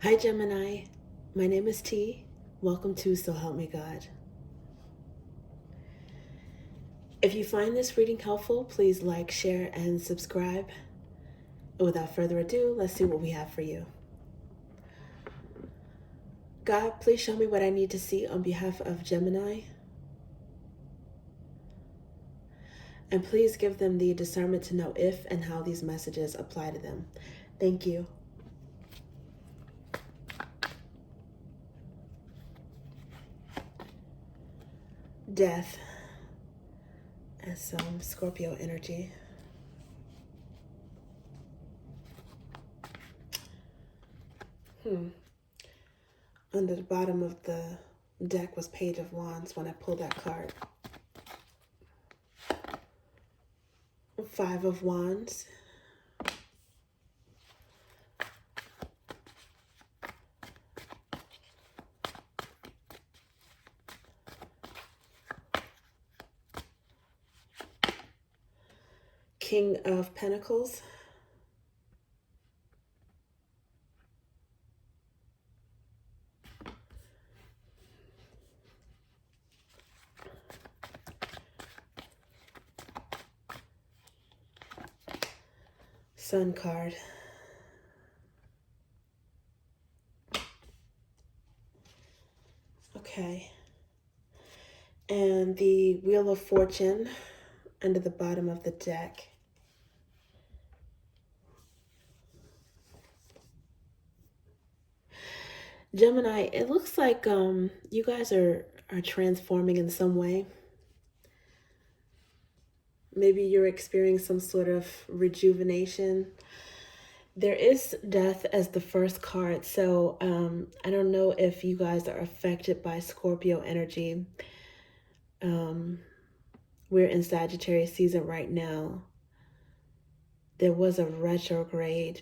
Hi, Gemini. My name is T. Welcome to So Help Me God. If you find this reading helpful, please like, share, and subscribe. And without further ado, let's see what we have for you. God, please show me what I need to see on behalf of Gemini. And please give them the discernment to know if and how these messages apply to them. Thank you. Death and some Scorpio energy. Under the bottom of the deck was Page of Wands when I pulled that card. Five of Wands. King of Pentacles. Sun card. Okay. And the Wheel of Fortune under the bottom of the deck. Gemini, it looks like you guys are transforming in some way. Maybe you're experiencing some sort of rejuvenation. There is death as the first card, so I don't know if you guys are affected by Scorpio energy. We're in Sagittarius season right now. There was a retrograde,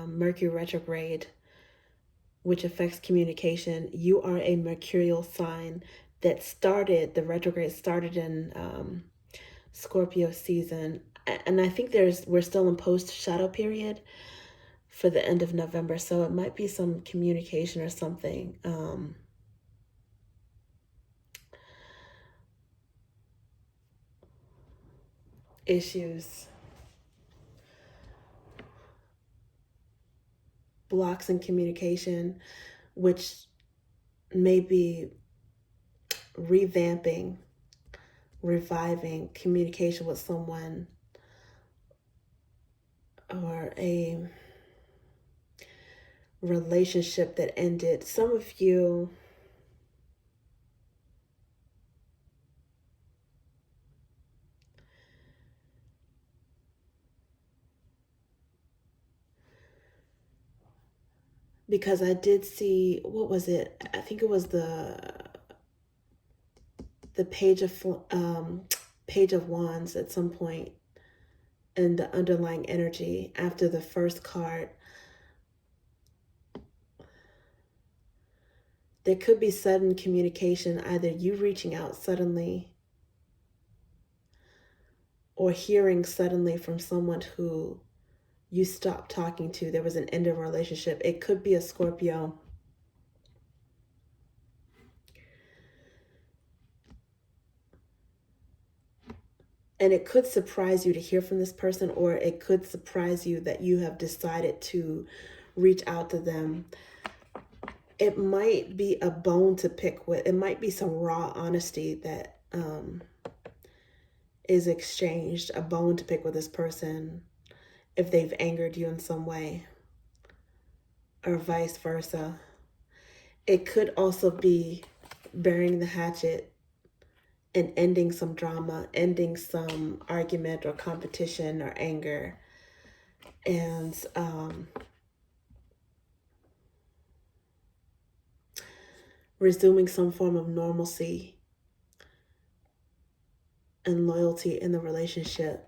Mercury retrograde, which affects communication. You are a mercurial sign that started, the retrograde started in Scorpio season. And I think we're still in post shadow period for the end of November. So it might be some communication or something. Issues. Blocks in communication, which may be revamping, reviving communication with someone, or a relationship that ended. Some of you because I did see, what was it? I think it was the Page of Wands at some point, and the underlying energy after the first card. There could be sudden communication, either you reaching out suddenly or hearing suddenly from someone who you stopped talking to. There was an end of a relationship. It could be a Scorpio. And it could surprise you to hear from this person, or it could surprise you that you have decided to reach out to them. It might be a bone to pick with. It might be some raw honesty that is exchanged, a bone to pick with this person if they've angered you in some way, or vice versa. It could also be burying the hatchet and ending some drama, ending some argument or competition or anger, and resuming some form of normalcy and loyalty in the relationship.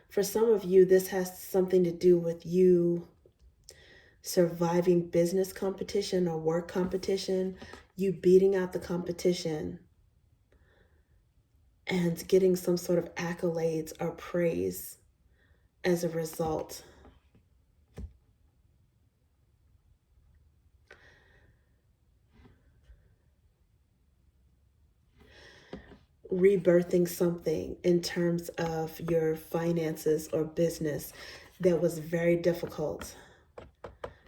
For some of you, this has something to do with you surviving business competition or work competition, you beating out the competition and getting some sort of accolades or praise as a result. rebirthing something in terms of your finances or business that was very difficult,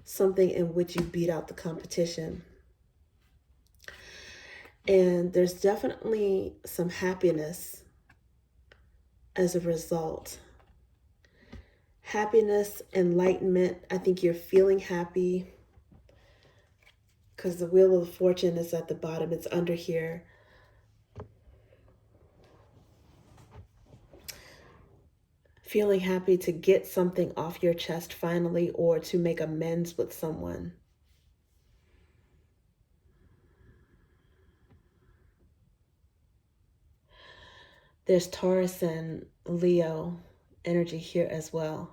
something in which you beat out the competition. And there's definitely some happiness as a result. Happiness, enlightenment. I think you're feeling happy because the Wheel of Fortune is at the bottom. It's under here. Feeling happy to get something off your chest finally, or to make amends with someone. There's Taurus and Leo energy here as well.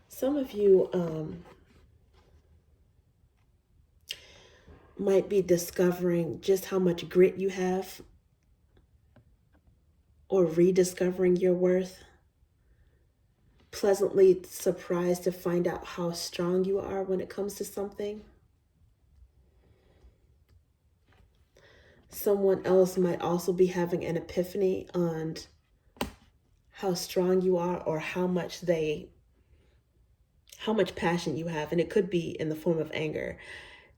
Some of you might be discovering just how much grit you have, or rediscovering your worth. Pleasantly surprised to find out how strong you are when it comes to something. Someone else might also be having an epiphany on how strong you are, or how much passion you have, and it could be in the form of anger.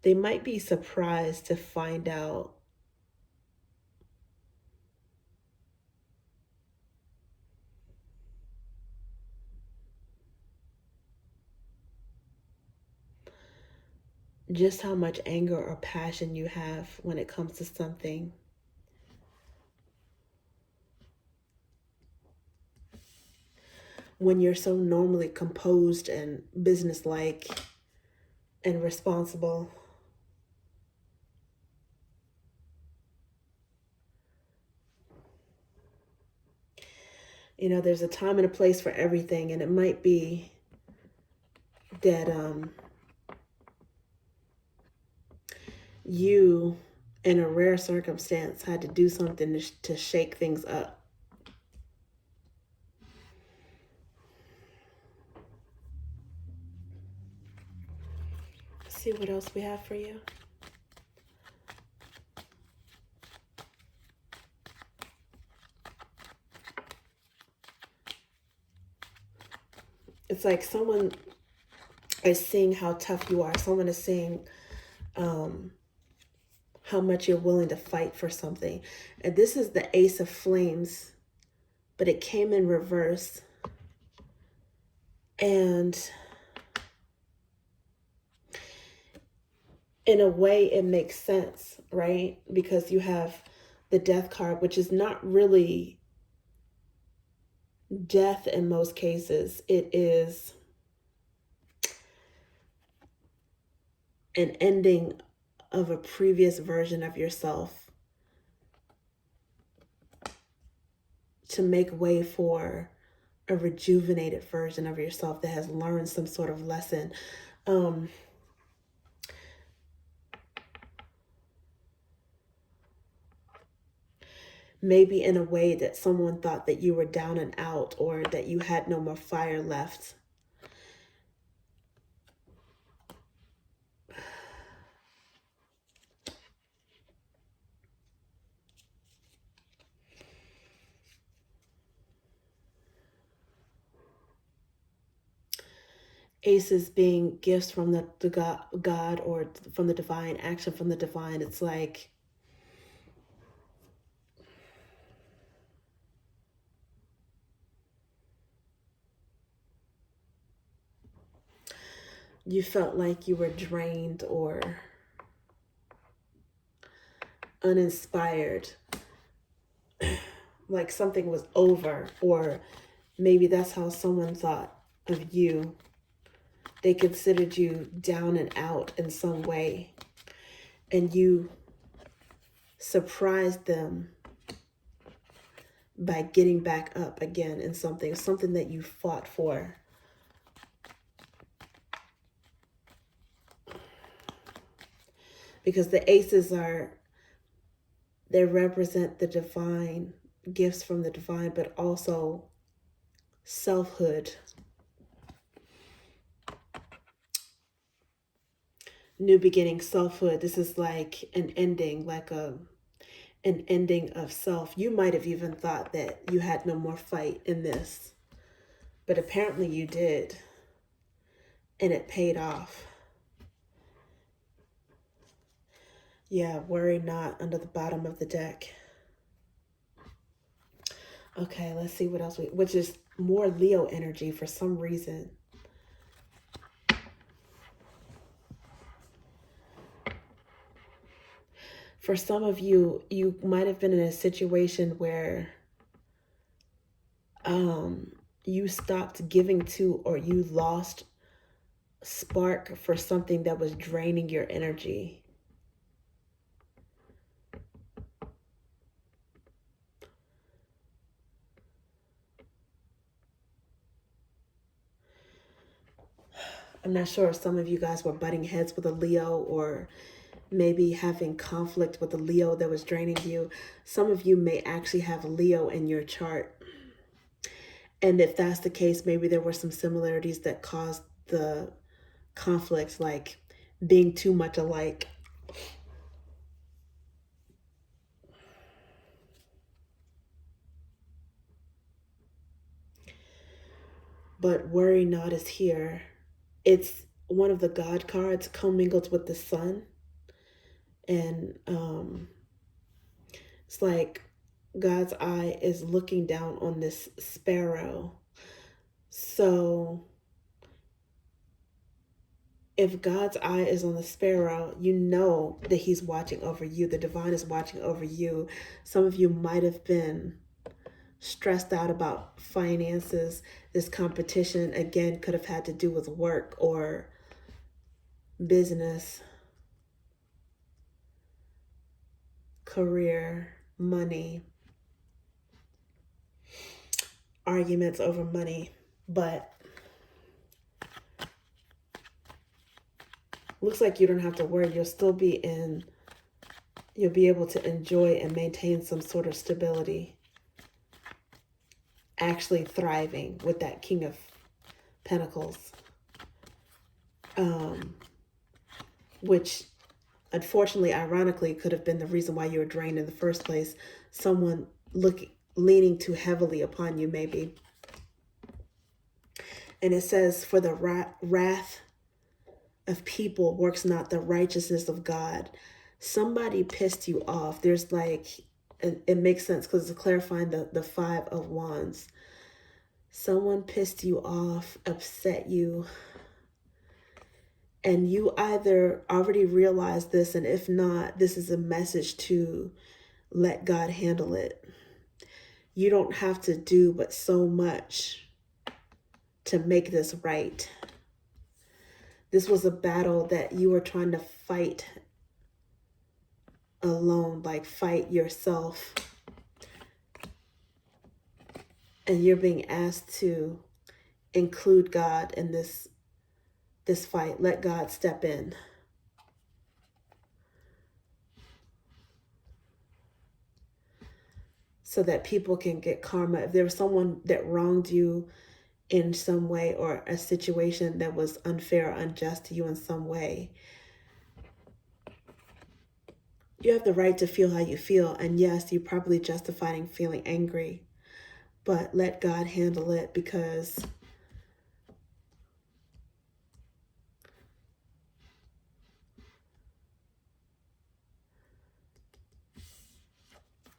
They might be surprised to find out just how much anger or passion you have when it comes to something. When you're so normally composed and businesslike and responsible. You know, there's a time and a place for everything, and it might be that you, in a rare circumstance, had to do something to shake things up. Let's see what else we have for you. It's like someone is seeing how tough you are. Someone is seeing how much you're willing to fight for something. And this is the Ace of Flames, but it came in reverse. And in a way, it makes sense, right? Because you have the Death card, which is not really death in most cases. It is an ending of a previous version of yourself to make way for a rejuvenated version of yourself that has learned some sort of lesson. Maybe in a way that someone thought that you were down and out, or that you had no more fire left. Aces being gifts from the God, or from the divine, action from the divine. It's like you felt like you were drained or uninspired, like something was over, or maybe that's how someone thought of you. They considered you down and out in some way, and you surprised them by getting back up again in something that you fought for. because the aces they represent the divine, gifts from the divine, but also selfhood, new beginning, selfhood. This is like an ending, like an ending of self. You might have even thought that you had no more fight in this, but apparently you did, and it paid off. Yeah, worry not under the bottom of the deck. Okay, let's see what else which is more Leo energy for some reason. For some of you, you might have been in a situation where you stopped giving to, or you lost spark for something that was draining your energy. I'm not sure if some of you guys were butting heads with a Leo, or maybe having conflict with a Leo that was draining you. Some of you may actually have Leo in your chart. And if that's the case, maybe there were some similarities that caused the conflict, like being too much alike. But worry not is here. It's one of the God cards commingled with the sun. And it's like God's eye is looking down on this sparrow. So if God's eye is on the sparrow, you know that he's watching over you. The divine is watching over you. Some of you might have been stressed out about finances. This competition, again, could have had to do with work or business, career, money, arguments over money. But looks like you don't have to worry. You'll be able to enjoy and maintain some sort of stability. Actually thriving with that King of Pentacles. Which unfortunately, ironically, could have been the reason why you were drained in the first place. Someone leaning too heavily upon you, maybe. And it says, for the wrath of people works not the righteousness of God. Somebody pissed you off. There's like, it makes sense because it's clarifying the Five of Wands. Someone pissed you off, upset you. And you either already realize this, and if not, this is a message to let God handle it. You don't have to do but so much to make this right. This was a battle that you were trying to fight alone, like fight yourself. And you're being asked to include God in this fight. Let God step in. So that people can get karma. If there was someone that wronged you in some way, or a situation that was unfair or unjust to you in some way, you have the right to feel how you feel. And yes, you're probably justified in feeling angry, but let God handle it, because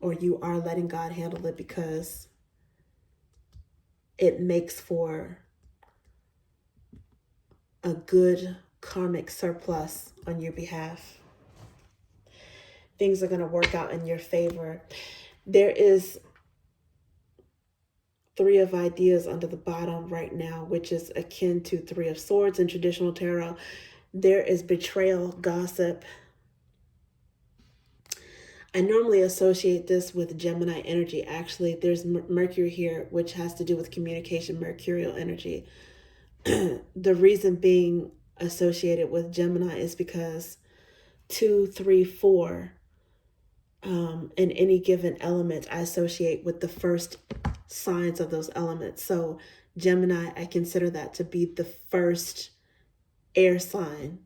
or you are letting God handle it, because it makes for a good karmic surplus on your behalf. Things are going to work out in your favor. There is Three of Ideas under the bottom right now, which is akin to Three of Swords in traditional tarot. There is betrayal, gossip. I normally associate this with Gemini energy. Actually, there's Mercury here, which has to do with communication, mercurial energy. The reason being associated with Gemini is because 2, 3, 4 in any given element, I associate with the first signs of those elements. So Gemini, I consider that to be the first air sign.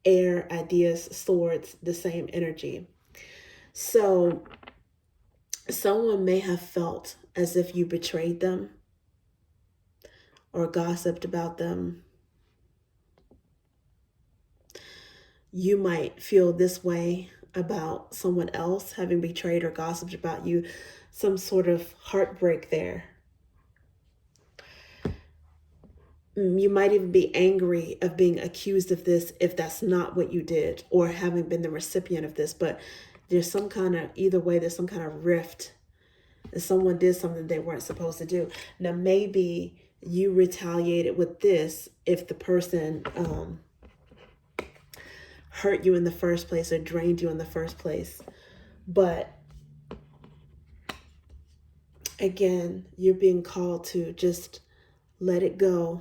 Air, ideas, swords, the same energy. So someone may have felt as if you betrayed them or gossiped about them. You might feel this way about someone else having betrayed or gossiped about you, some sort of heartbreak there. You might even be angry of being accused of this if that's not what you did, or having been the recipient of this. But there's some kind of, either way, there's some kind of rift. Someone did something they weren't supposed to do. Now, maybe you retaliated with this if the person hurt you in the first place or drained you in the first place. But again, you're being called to just let it go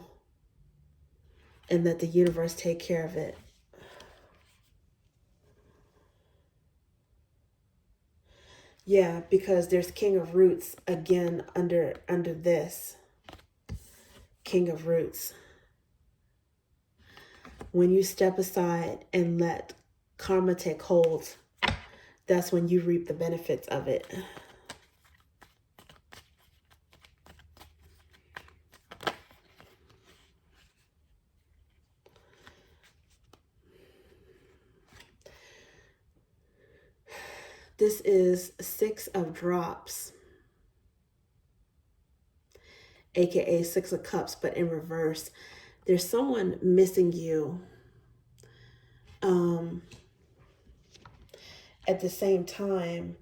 and let the universe take care of it. Yeah, because there's King of Roots again under this. King of Roots. When you step aside and let karma take hold, that's when you reap the benefits of it. This is 6 of Drops, aka 6 of Cups, but in reverse. There's someone missing you. At the same time,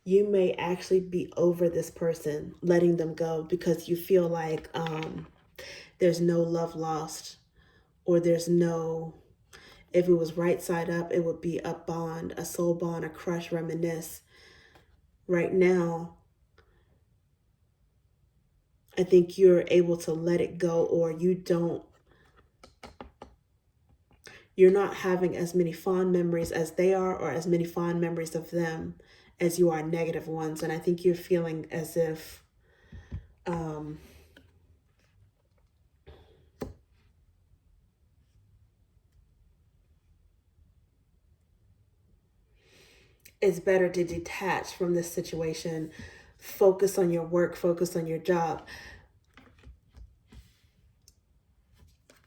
you may actually be over this person, letting them go, because you feel like there's no love lost, or there's no, if it was right side up, it would be a bond, a soul bond, a crush, reminisce. Right now, I think you're able to let it go, or you're not having as many fond memories as they are, or as many fond memories of them as you are negative ones. And I think you're feeling as if it's better to detach from this situation, focus on your work, focus on your job.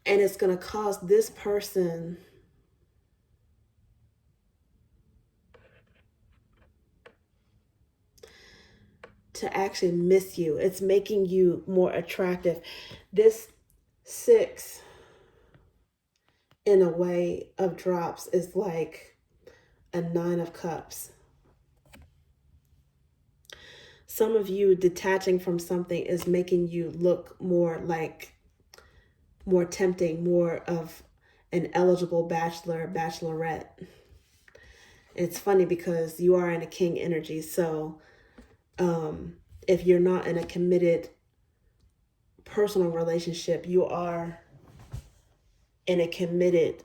And it's going to cause this person to actually miss you. It's making you more attractive. This 6, in a way, of Drops is like a 9 of Cups. Some of you detaching from something is making you look more tempting, more of an eligible bachelor, bachelorette. It's funny because you are in a king energy. So if you're not in a committed personal relationship, you are in a committed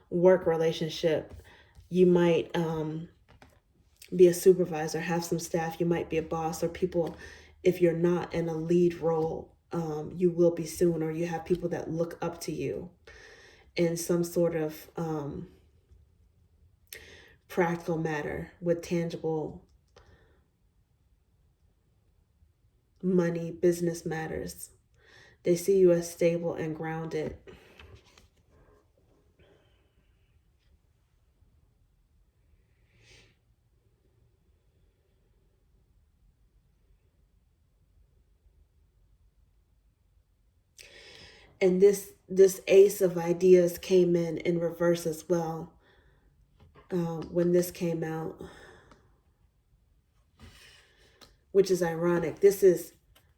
work relationship. You might be a supervisor, have some staff. You might be a boss, or people, if you're not in a lead role, you will be soon, or you have people that look up to you in some sort of practical matter with tangible money, business matters. They see you as stable and grounded. And this Ace of Ideas came in reverse as well when this came out, which is ironic. This is,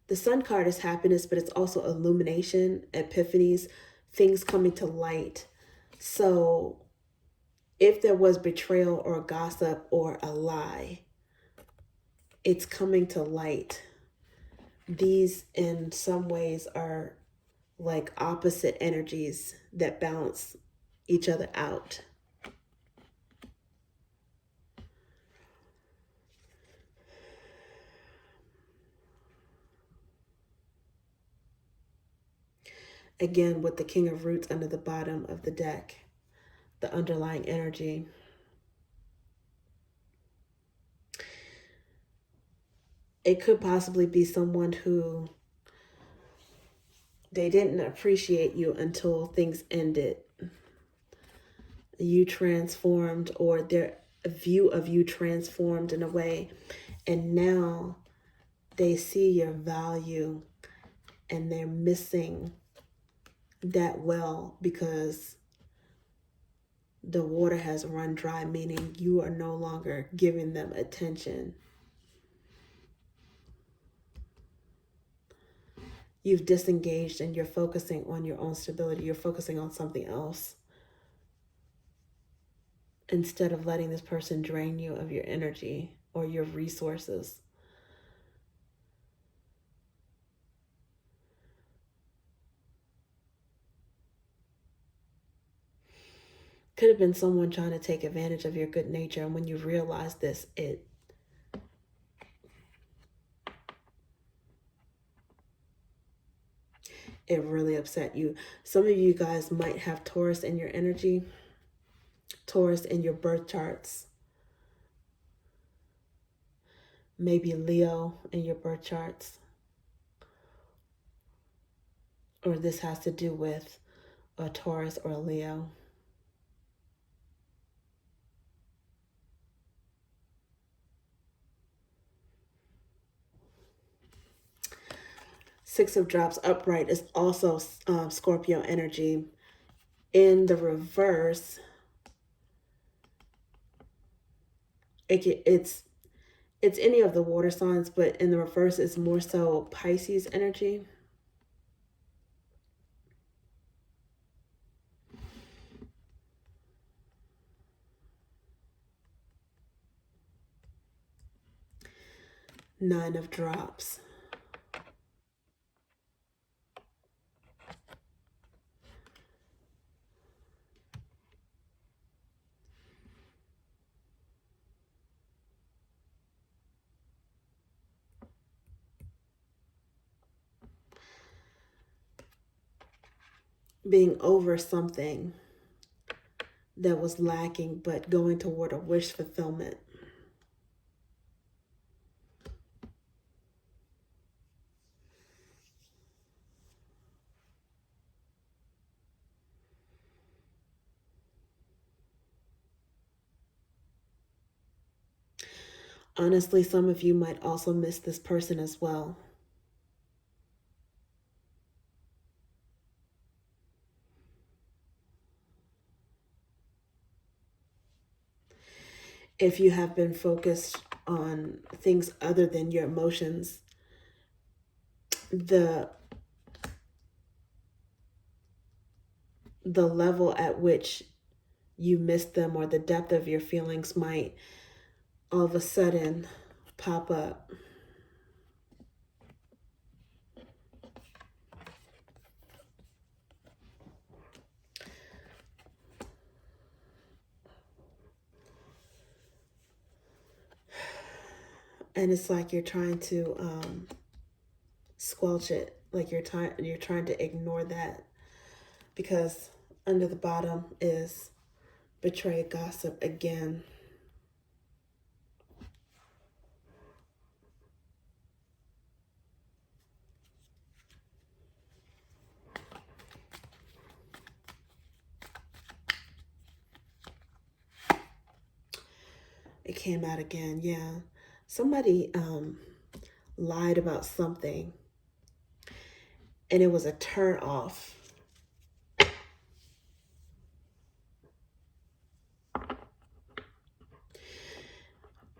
the Sun card is happiness, but it's also illumination, epiphanies, things coming to light. So if there was betrayal or gossip or a lie, it's coming to light. These in some ways are like opposite energies. that balance each other out. Again, with the King of Roots under the bottom of the deck, the underlying energy. It could possibly be someone who they didn't appreciate you until things ended. You transformed, or their view of you transformed in a way, and now they see your value and they're missing that well because the water has run dry, meaning you are no longer giving them attention. You've disengaged and you're focusing on your own stability. You're focusing on something else instead of letting this person drain you of your energy or your resources. Could have been someone trying to take advantage of your good nature, and when you realize this, it really upset you. Some of you guys might have Taurus in your energy, Taurus in your birth charts, maybe Leo in your birth charts, or this has to do with a Taurus or a Leo. Six of Drops upright is also Scorpio energy. In the reverse, it's any of the water signs, but in the reverse, it's more so Pisces energy. Nine of Drops. Being over something that was lacking, but going toward a wish fulfillment. Honestly, some of you might also miss this person as well. If you have been focused on things other than your emotions, the level at which you miss them or the depth of your feelings might all of a sudden pop up. And it's like you're trying to squelch it, like you're trying to ignore that, because under the bottom is betrayed gossip again. It came out again, yeah. Somebody lied about something, and it was a turn off.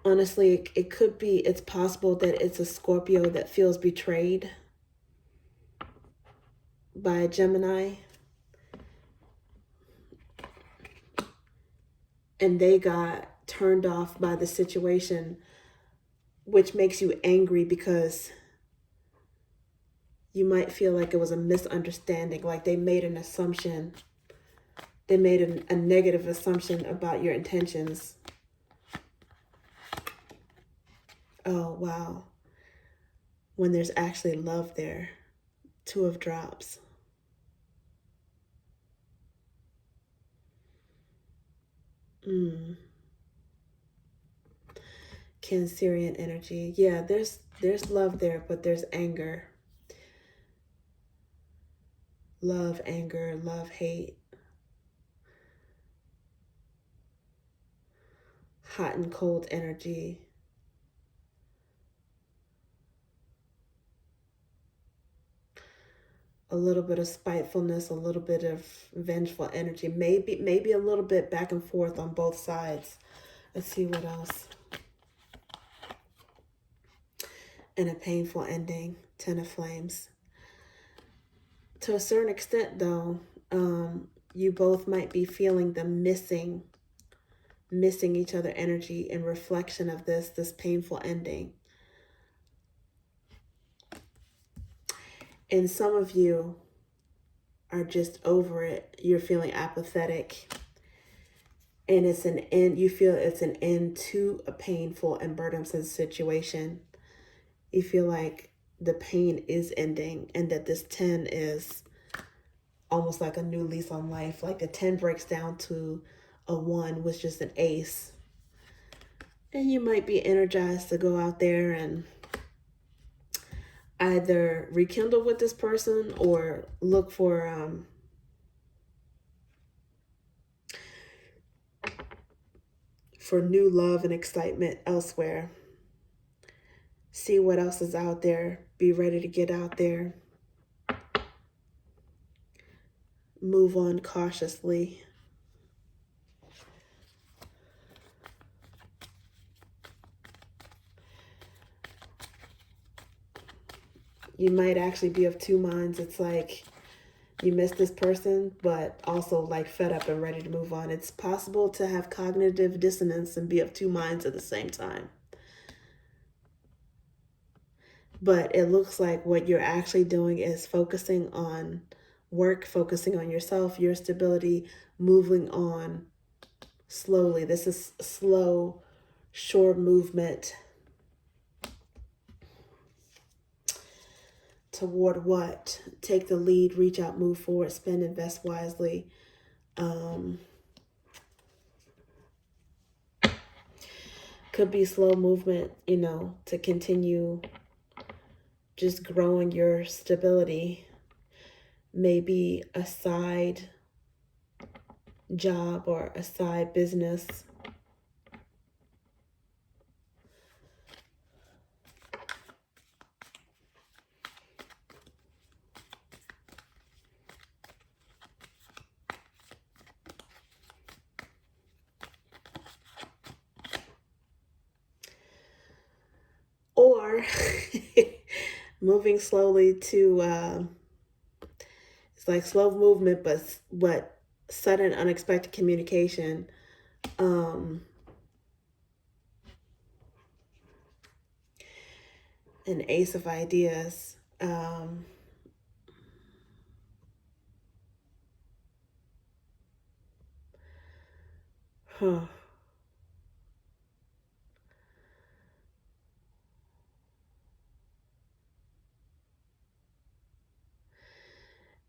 Honestly, it could be, it's possible that it's a Scorpio that feels betrayed by a Gemini. And they got turned off by the situation, which makes you angry because you might feel like it was a misunderstanding, like they made an assumption it made a negative assumption about your intentions. Oh, wow. When there's actually love there. Two of Drops. Cancerian energy. Yeah, there's love there, but there's anger. Love, anger, love, hate. Hot and cold energy. A little bit of spitefulness, a little bit of vengeful energy. Maybe a little bit back and forth on both sides. Let's see what else. And a painful ending. Ten of Flames. To a certain extent, though, you both might be feeling the missing each other energy in reflection of this painful ending. And some of you are just over it. You're feeling apathetic. And it's an end. You feel it's an end to a painful and burdensome situation. You feel like the pain is ending and that this 10 is almost like a new lease on life. Like the 10 breaks down to a 1, which is an ace. And you might be energized to go out there and either rekindle with this person or look for new love and excitement elsewhere. See what else is out there. Be ready to get out there. Move on cautiously. You might actually be of two minds. It's like you miss this person, but also like fed up and ready to move on. It's possible to have cognitive dissonance and be of two minds at the same time. But it looks like what you're actually doing is focusing on work, focusing on yourself, your stability, moving on slowly. This is slow, sure movement toward what? Take the lead, reach out, move forward, spend, invest wisely. Could be slow movement, to continue just growing your stability. Maybe a side job or a side business. Or moving slowly to, it's like slow movement, but sudden unexpected communication. An ace of ideas.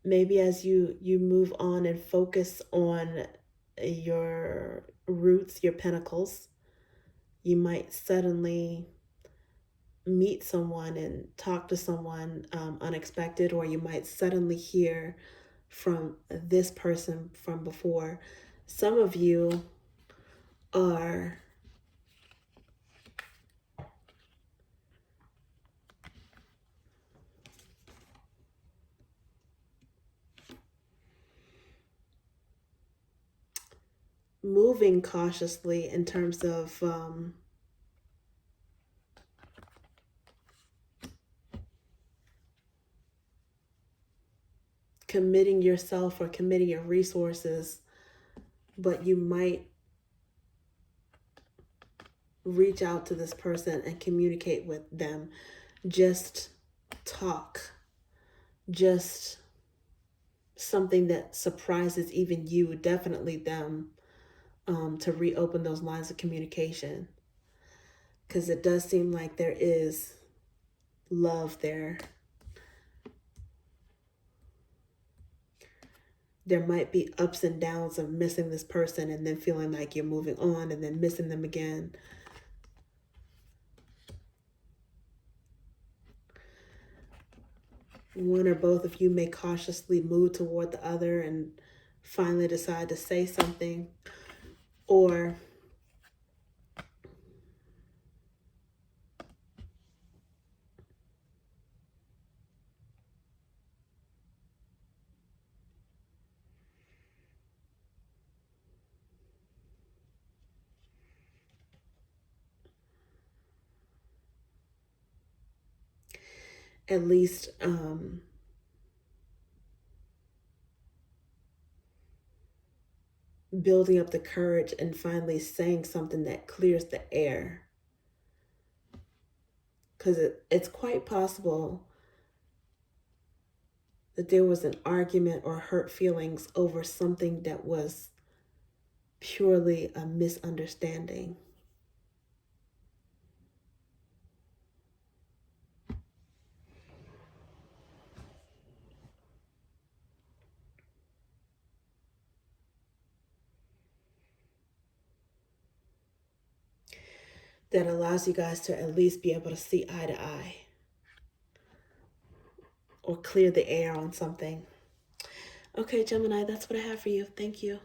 Maybe as you move on and focus on your roots, your pinnacles, you might suddenly meet someone and talk to someone unexpected, or you might suddenly hear from this person from before. Some of you are moving cautiously in terms of committing yourself or committing your resources, but you might reach out to this person and communicate with them. Just talk. Just something that surprises even you, definitely them, to reopen those lines of communication. Because it does seem like there is love there. There might be ups and downs of missing this person and then feeling like you're moving on and then missing them again. One or both of you may cautiously move toward the other and finally decide to say something, or at least building up the courage and finally saying something that clears the air. Because it's quite possible that there was an argument or hurt feelings over something that was purely a misunderstanding. That allows you guys to at least be able to see eye to eye or clear the air on something. Okay, Gemini, that's what I have for you. Thank you.